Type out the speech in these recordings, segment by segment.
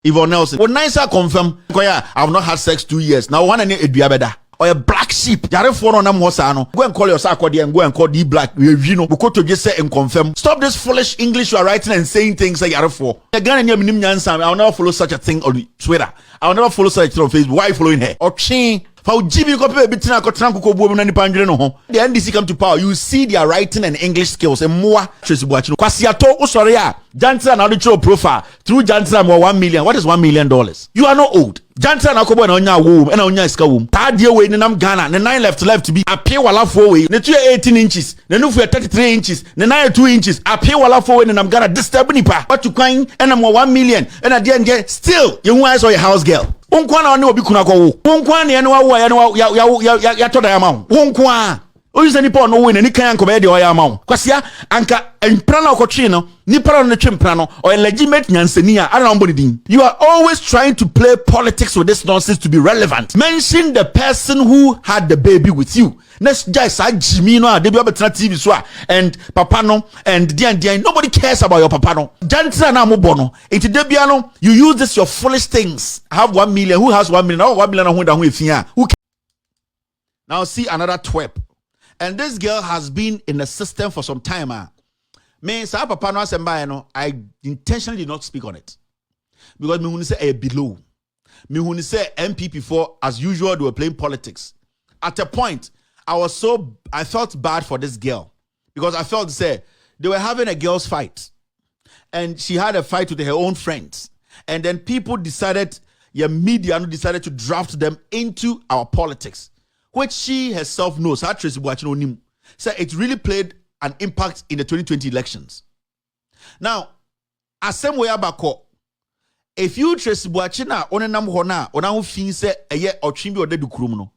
Yvonne Nelson. Well, nice confirm. I've not had sex 2 years. Now one and a better. Or a black sheep. Yare for on Mosano. Go and call your sakodi and go and call the black. You know, because to just say and confirm. Stop this foolish English you are writing and saying things like Yare for. Again, I'll never follow such a thing on Twitter. I'll never follow such a thing on Facebook. Why are you following her? Or chain. The NDC come to power, you see their writing and English skills and more. Tracey Boakye. Kwasiato, sorry, Jantra now the show profile through Jantra more 1 million. What is $1 million? You are not old. Jantra now kobo na onya womb and onya iska womb. Third year way in Ghana. The 9 left to be appear wala 4 way. The 2 18 inches. The new 33 inches. The 9 2 inches. Appear wala 4 way in Ghana. Disturb nipa. But you crying and I'm 1 million. And at the end get still you want your house girl. Unkwana oni obi kuna ko wo. Unkwana ye no wa ya to da ma wo. Unkwa. O use nipa no wo ni kan anko be de o ya ma wo. Kwasia anka empra na okotwe no nipa no twempra no or legitimate nyansani a ana mboni din. You are always trying to play politics with this nonsense to be relevant. Mention the person who had the baby with you. Next guys Jimmy no they be betra TV so and papa no and dian nobody cares about your papa no. Jantra na mo bono. Enti de bia no you use this your foolish things. I have 1 million. Who has 1 million? Oh, 1 million who efia. Who now see another twerp. And this girl has been in the system for some time. Me sa papa no asemba no I intentionally did not speak on it. Because me who say below. Me who say MPP for as usual they were playing politics. At a point I felt bad for this girl because I felt say they were having a girls' fight and she had a fight with her own friends, and then people decided, media decided to draft them into our politics, which she herself knows. How Tracey Boakye so it really played an impact in the 2020 elections. Now, as same way abako, if you Tracey Boakye na onenam hona onahu fin say eye otwin bi odedu kurum no.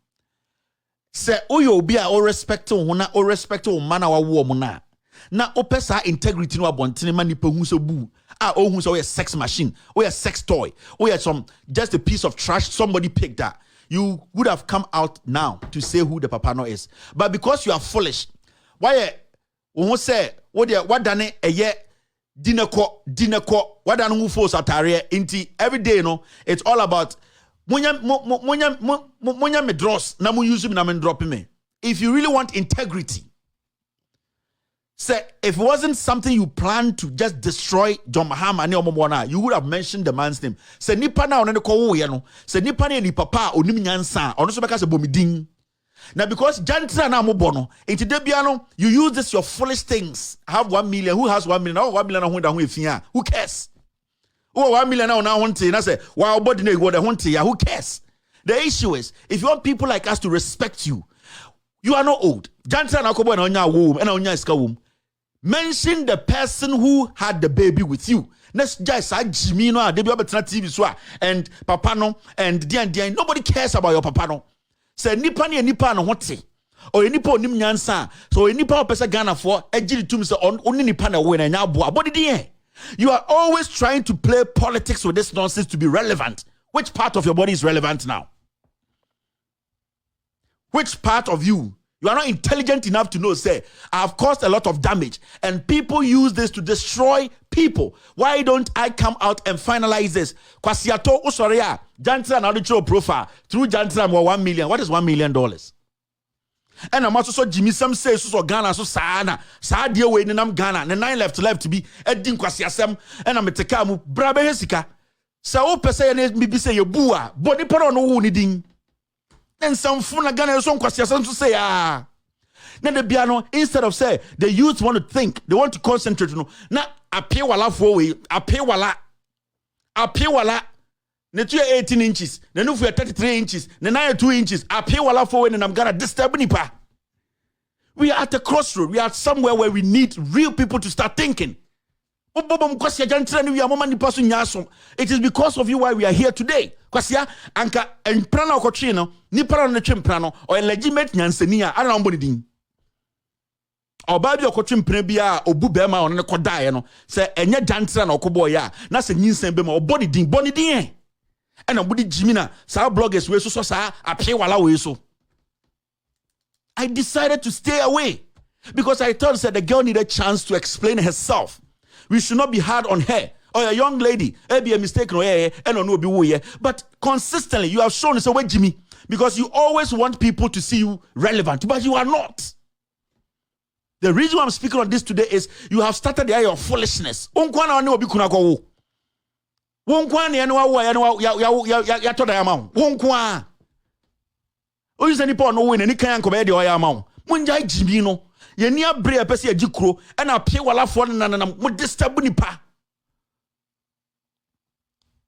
Say oyo obi a o respect hona o respect o mana wa wo mo na opesa integrity no abontene ma nipa hu so bu a o hu so sex machine or a sex toy or some just a piece of trash somebody picked that, you would have come out now to say who the papa no is. But because you are foolish, why who say what dane eye dineko what dane who force atare inti every day it's all about Munya me dross na mu use me na me drop me. If you really want integrity, say if it wasn't something you planned to just destroy John Mahama and Omomona, you would have mentioned the man's name. Say nipa na onene ko wo ye no. Say nipa na ni papa onim nyansa. Ono so beka se bomidin. Now because Jantra na mo bono, enti de bia no, you use this your foolish things. I have 1 million. Who has 1 million? Oh, 1 million na hu efia. Who cares? Oh, 1 million now hunting. And I say, wow, body no go the hunting. Who cares? The issue is, if you want people like us to respect you, you are not old. Jantra na kobo na onya womb and onya iska womb. Mention the person who had the baby with you. Next guys Jimmy no they be betra TV so and papa no and dian nobody cares about your papa no. Say nipa no hote. Or nipa onim nyansa. So nipa opesa Ghana for ejiri tum say oni nipa na we na nya aboa. Body dey. You are always trying to play politics with this nonsense to be relevant. Which part of your body is relevant now? Which part of you? You are not intelligent enough to know, say, I have caused a lot of damage and people use this to destroy people. Why don't I come out and finalize this? Kwasiato usoria, Jantra now the show profile through Jantra more 1 million. What is $1 million? And I'm also so Jimmy some say so Ghana so sana sa dia we ni nam Ghana the 9 left to be edin kwasi asem and I'm teka mu brabe hesika sa o pese na me bi say ye bua body paro no wo ni din and some fun na Ghana so kwasi asem to say na the bia no instead of say the youth want to think, they want to concentrate no na apia wala fo we apia wala ne 18 inches, ne no 33 inches, ne 9 2 inches, appear wala for when I'm gonna disturb nipa. We are at a crossroad. We are somewhere where we need real people to start thinking. It is because of you why we are here today. Kwasia anka emprana okotwe no, nipa no twempra no, or legitimate nyansani a ana mboni din. Oba bi okotwe mpra bia obu bema on ne kodae no, se enye jantra na okobo ya, na se nyinsen be ma obodi din, boni din. And I'm with Jimina, sa bloggers we so sa appear wala we so. I decided to stay away because I thought that the girl needed a chance to explain herself. We should not be hard on her or a young lady, be a mistake, no, and no be wo. But consistently, you have shown, so wait, Jimmy, because you always want people to see you relevant, but you are not. The reason why I'm speaking on this today is you have started the area of foolishness. Unkwana ne obi kuna ko wo. Wonkwa ne eno wo ya to da ma wo. Wonkwa. O yi sani Paul no wo ne kan anko be de o ya ma wo. Munja Jimmy no. Ye ni abre e pese agi kuro e na pie walafo na mo disturb nipa.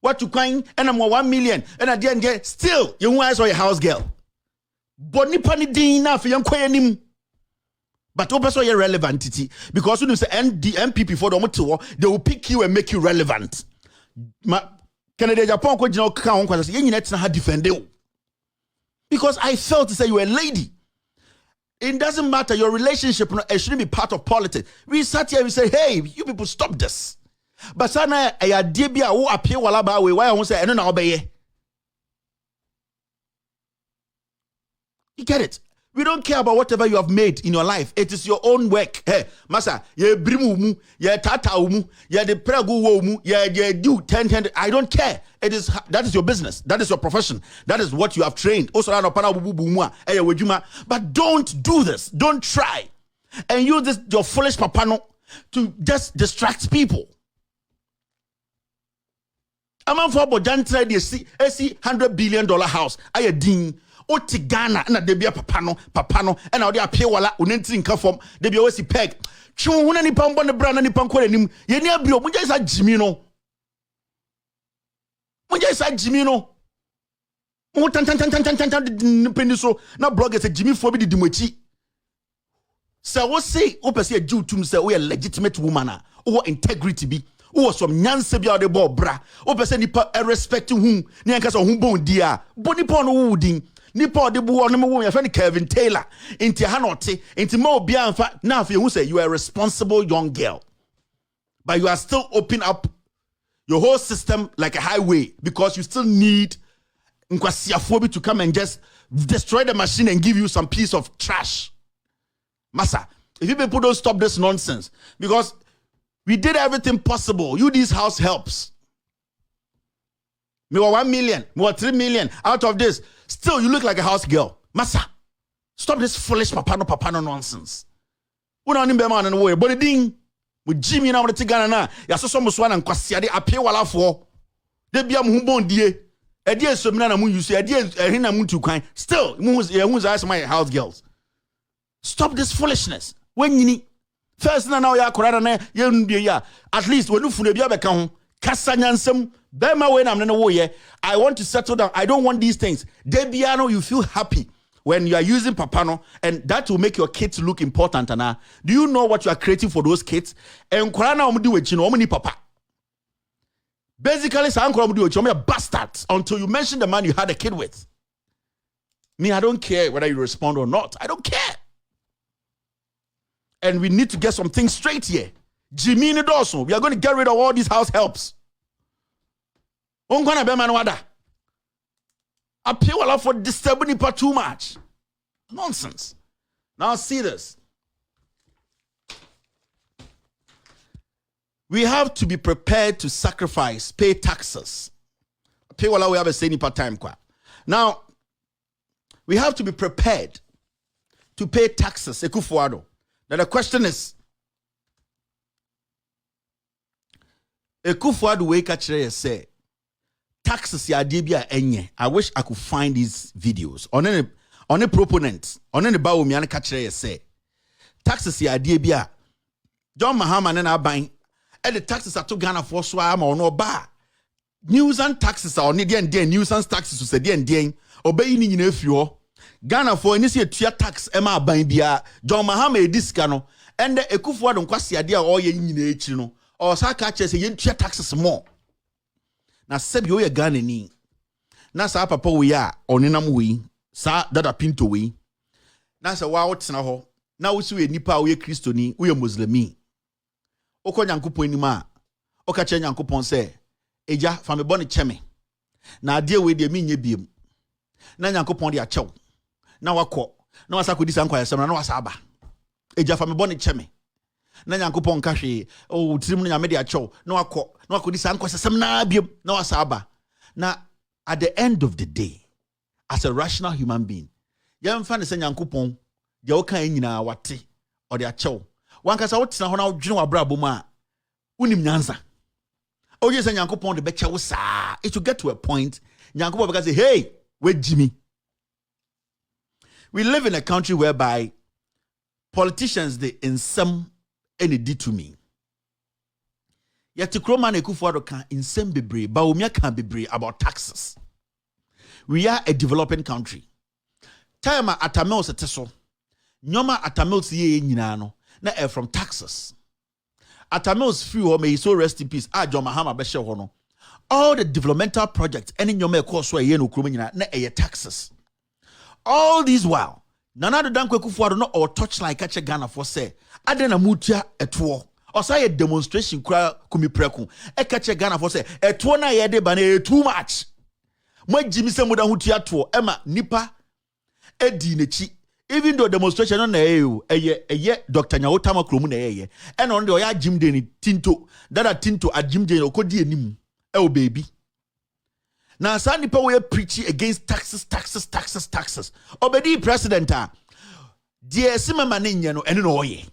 What you kind and I'm 1 million and at the end get still you want your house girl. But nipa ni din na fe yankwa anim. But also your relevantity because when you say the MPP for the they will pick you and make you relevant. Canada Japan ko jina ka on kwase yen nyina ha defend you. Because I felt to say you a lady. It doesn't matter your relationship, it shouldn't be part of politics. We sat here and we say, hey, you people stop this. But sana a debia who appear wala ba we why I won't say I don't know obey. You get it? We don't care about whatever you have made in your life. It is your own work. Hey, masa, ye brimu mu, ye tata mu, ye de pregu wo mu, ye do 10. I don't care. That is your business. That is your profession. That is what you have trained. Also, but don't do this. Don't try and use this your foolish papano to just distract people. I'm on for Bojan trade see $100 billion house. I din. Oti Ghana na debia papano and now they appear wala unentin ka form debia we si peg twu huna ni pambo ne bra na ni panko anim ye ni abio munja isa Jimmy no mo tan pendi so na blogger say Jimmy fo bi di mochi say wo say wo pese agiw tum say we a legitimate woman wo integrity bi wo some nyanse bi ade bo bra wo pese nipa respect hu ni anka so hu bon dia boni pon no wudin nipa de bu ono mo ya friend Kevin Taylor inti hanote inti ma obi anfa na afi hu say you are a responsible young girl but you are still open up your whole system like a highway because you still need nkwasiafo bi to come and just destroy the machine and give you some piece of trash. Massa, if you people don't stop this nonsense, because we did everything possible. You these house helps. Me 1 million, me 3 million out of this. Still, you look like a house girl. Massa, stop this foolish papano nonsense. Una ni be man and way, but ding with Jimmy na the Ghana na. Ya so muswana and kwasiade apia wala for. De bia mu bon die. E die so na mu use. E die ehina mu tu kwan. Still, mu as my house girls. Stop this foolishness. When you need first now ya korada na ya ndie ya. At least when you fune bia be ka ho. Kasa nyansem be ma we na me no wo ye. I want to settle down. I don't want these things. Debiano, you feel happy when you are using papano, and that will make your kids look important. And do you know what you are creating for those kids? And korana omudi we chino omuni papa. Basically, sa ankora omudi we chino bastards until you mention the man you had a kid with. Me, I don't care whether you respond or not. I don't care. And we need to get some things straight here. Jimmy Nidoso, we are going to get rid of all these house helps. Ongwana be man wada. Appeal a lot for disturbing people too much. Nonsense. Now see this. We have to be prepared to sacrifice, pay taxes. Pay wala we have a saying part time kwa. Now, we have to be prepared to pay taxes. Ekufuado. Now the question is, Ekufuado we kachire say, taxes ya debia enye. I wish I could find these videos. On a proponent, on any bawo mi ane kachire say, taxes ya debia. John Mahama and Abain, and the taxes are to Ghana for swam or no bar. News and taxes are on the news and taxes to say the obeying in if you Ghana for any say tax Emma Bainbia, John Mahama a discano, and the Ekufuado and Kwasi idea or ye in no, or Sakaches a yen taxes more. Na sebi o ye Ghana ni. Na sa papa we ya onenam we, sa dada pinto we. Na sa wa wotsena ho. Na wo si we nipa we Kristoni, we Muslimi. Okọ Nyankopon ni ma. Oka che Nyankopon se, "Eja fa me bone cheme. Na ade we de me nye biem. Na Nyankopon de achew. Na wakọ. Na wasa kodi san kwaya sem na wasa aba. Eja fa me bone cheme. na nyankopon ka hwe o tirim no nyame de acho na wakọ di san kwasesem na biem na wasaba. Na at the end of the day, as a rational human being, yemfa ne se nyankopon de wo kan nyina wate or de acho wan kasa wo tena ho na dwene wa brabo mu a unim nyanza o je se nyankopon de be che wo saa. It will get to a point nyankopon be say, hey, wait Jimmy. We live in a country whereby politicians they in some any did to me. Yet to Kroman Ekufuado can in some bebre, but Umia can be about taxes. We are a developing country. Time atamel seteso. Nyoma atamel siye nyinano na from taxes. Atamel's free or may so rest in peace. John Mahama beshe hono. All the developmental projects any nyoma ekoswa ye no krumo nyina na taxes. All these while, Nana de Dankwe Kufuado no or touch like catch a Ghana for say, Adena Mutia etwo. Or say a demonstration kura kumi preku. E catch a Ghana for say, etwo na yede bane too much. Mwe Jimmy Semuda Hutia two, Emma, Nipa, Edi Nechi. Even though demonstration on ye Dr. Nyawotama Kromu na ye. And on the oya Jim Deni Tinto, that a Tinto a Jim Deni okodi enim. Oh baby. Now, some people were preaching against taxes. Obedi president, dear Simma Manin, no, and no, ye.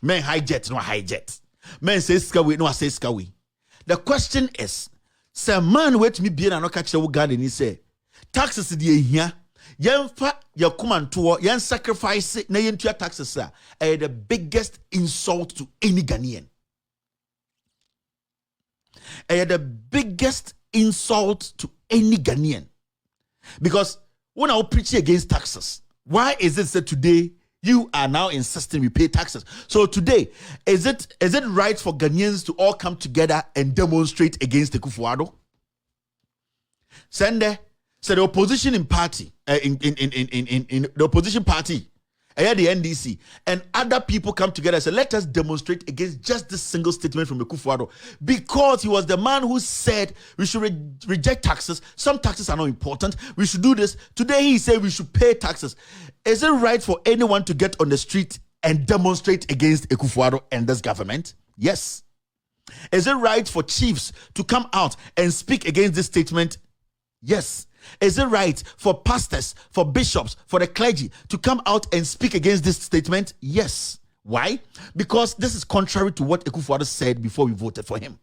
Men hijet, no hijet. Men say skawi, no, say skawi. The question is, say, man, wait me be and catch the garden, he say, taxes, dear, here, yan fa, ya kuman to, yan sacrifice, na yen to taxes, sir, are the biggest insult to any Ghanaian. Are the biggest insult to any Ghanaian. Because when I preach against taxes, why is it that today you are now insisting we pay taxes? So today, is it right for Ghanaians to all come together and demonstrate against the Kufuado? Sende, so the opposition in party, in the opposition party, the NDC, and other people come together and say, let us demonstrate against just this single statement from the Kufuado, because he was the man who said we should reject taxes. Some taxes are not important. We should do this. Today he said we should pay taxes. Is it right for anyone to get on the street and demonstrate against Kufuado and this government? Yes. Is it right for chiefs to come out and speak against this statement? Yes. Is it right for pastors, for bishops, for the clergy to come out and speak against this statement? Yes. Why? Because this is contrary to what Ekufuado said before we voted for him.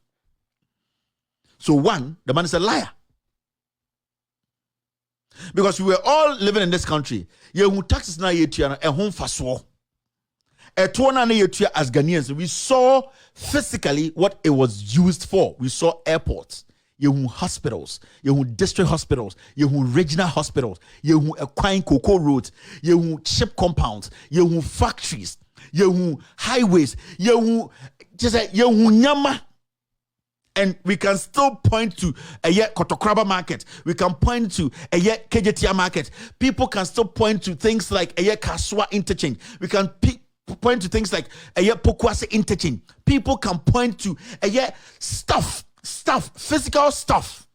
So one, the man is a liar. Because we were all living in this country. Taxes na yetua a home faswo. As Ghanaians, we saw physically what it was used for. We saw airports. You hospitals, you district hospitals, you regional hospitals, you acquiring cocoa roads, you ship compounds, you factories, you highways, you nyama. And we can still point to a Kotokraba market. We can point to a Kejetia market. People can still point to things like a Kaswa interchange. We can point to things like a Pokwase interchange. People can point to a stuff, physical stuff.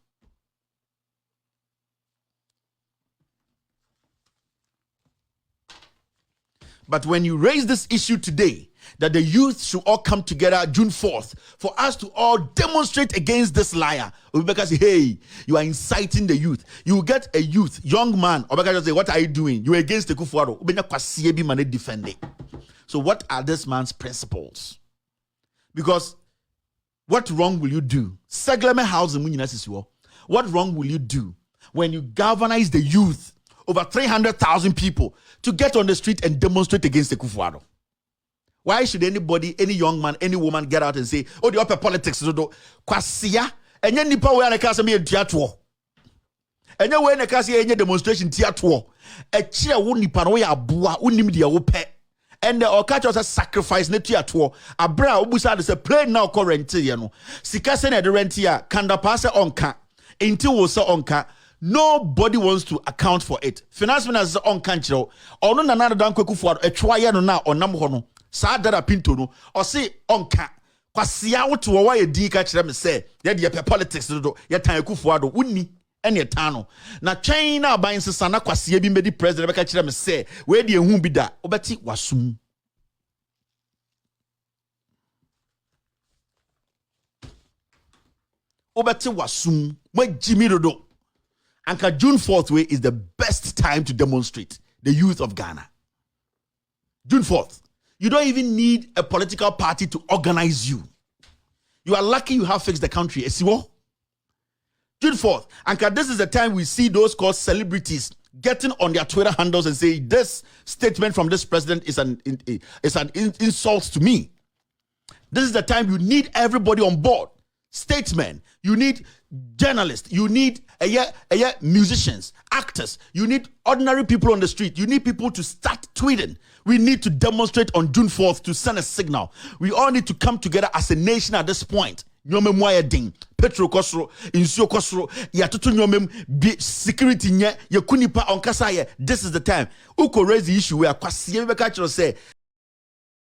But when you raise this issue today, that the youth should all come together June 4th for us to all demonstrate against this liar, because hey, you are inciting the youth. You get a young man, just say, what are you doing? You are against the Kufuado. Defending. So what are this man's principles? Because what wrong will you do? What wrong will you do when you galvanize the youth, over 300,000 people, to get on the street and demonstrate against the Kufuado? Why should anybody, any young man, any woman get out and say, oh, the upper politics, kwasia, and then nipa we are casa me theatre. And then when the casa any demonstration theatre, a cheer wouldn't nipa no ya bua, unim dia wope. And the okacho a sacrifice ne theatre. A bra ubusa de se play now current, you know. Sikase ne de rentia, kanda passe onka, inti wo se onka. Nobody wants to account for it. Finance minister on kanchiro, or no nana dan kweku for a try no na or nam hono. Sa dada pinto no or say onka kwasia wo to wa ye di ka kire me say ye de politics do ye tan Akufuado unni ene tano na twen na ban sesa na kwasia bi medi president be ka kire me say we de ehu bi da obeti wasum. obete wasum mo Jimmy Dodo. Anka June 4th way is the best time to demonstrate the youth of Ghana. June 4th. You don't even need a political party to organize you. You are lucky you have fixed the country. Esiwo. June 4th. Anka, this is the time we see those called celebrities getting on their Twitter handles and say this statement from this president is an insult to me. This is the time you need everybody on board. Statesmen, you need journalists, you need musicians, actors, you need ordinary people on the street, you need people to start tweeting. We need to demonstrate on June 4th to send a signal. We all need to come together as a nation at this point. Nyome mwa ding, petro kosro, insio kosro, ya tutu nyome security nye, ya kunipa onkasa ye. This is the time. Uko raise the issue where kwasiye beka chiro say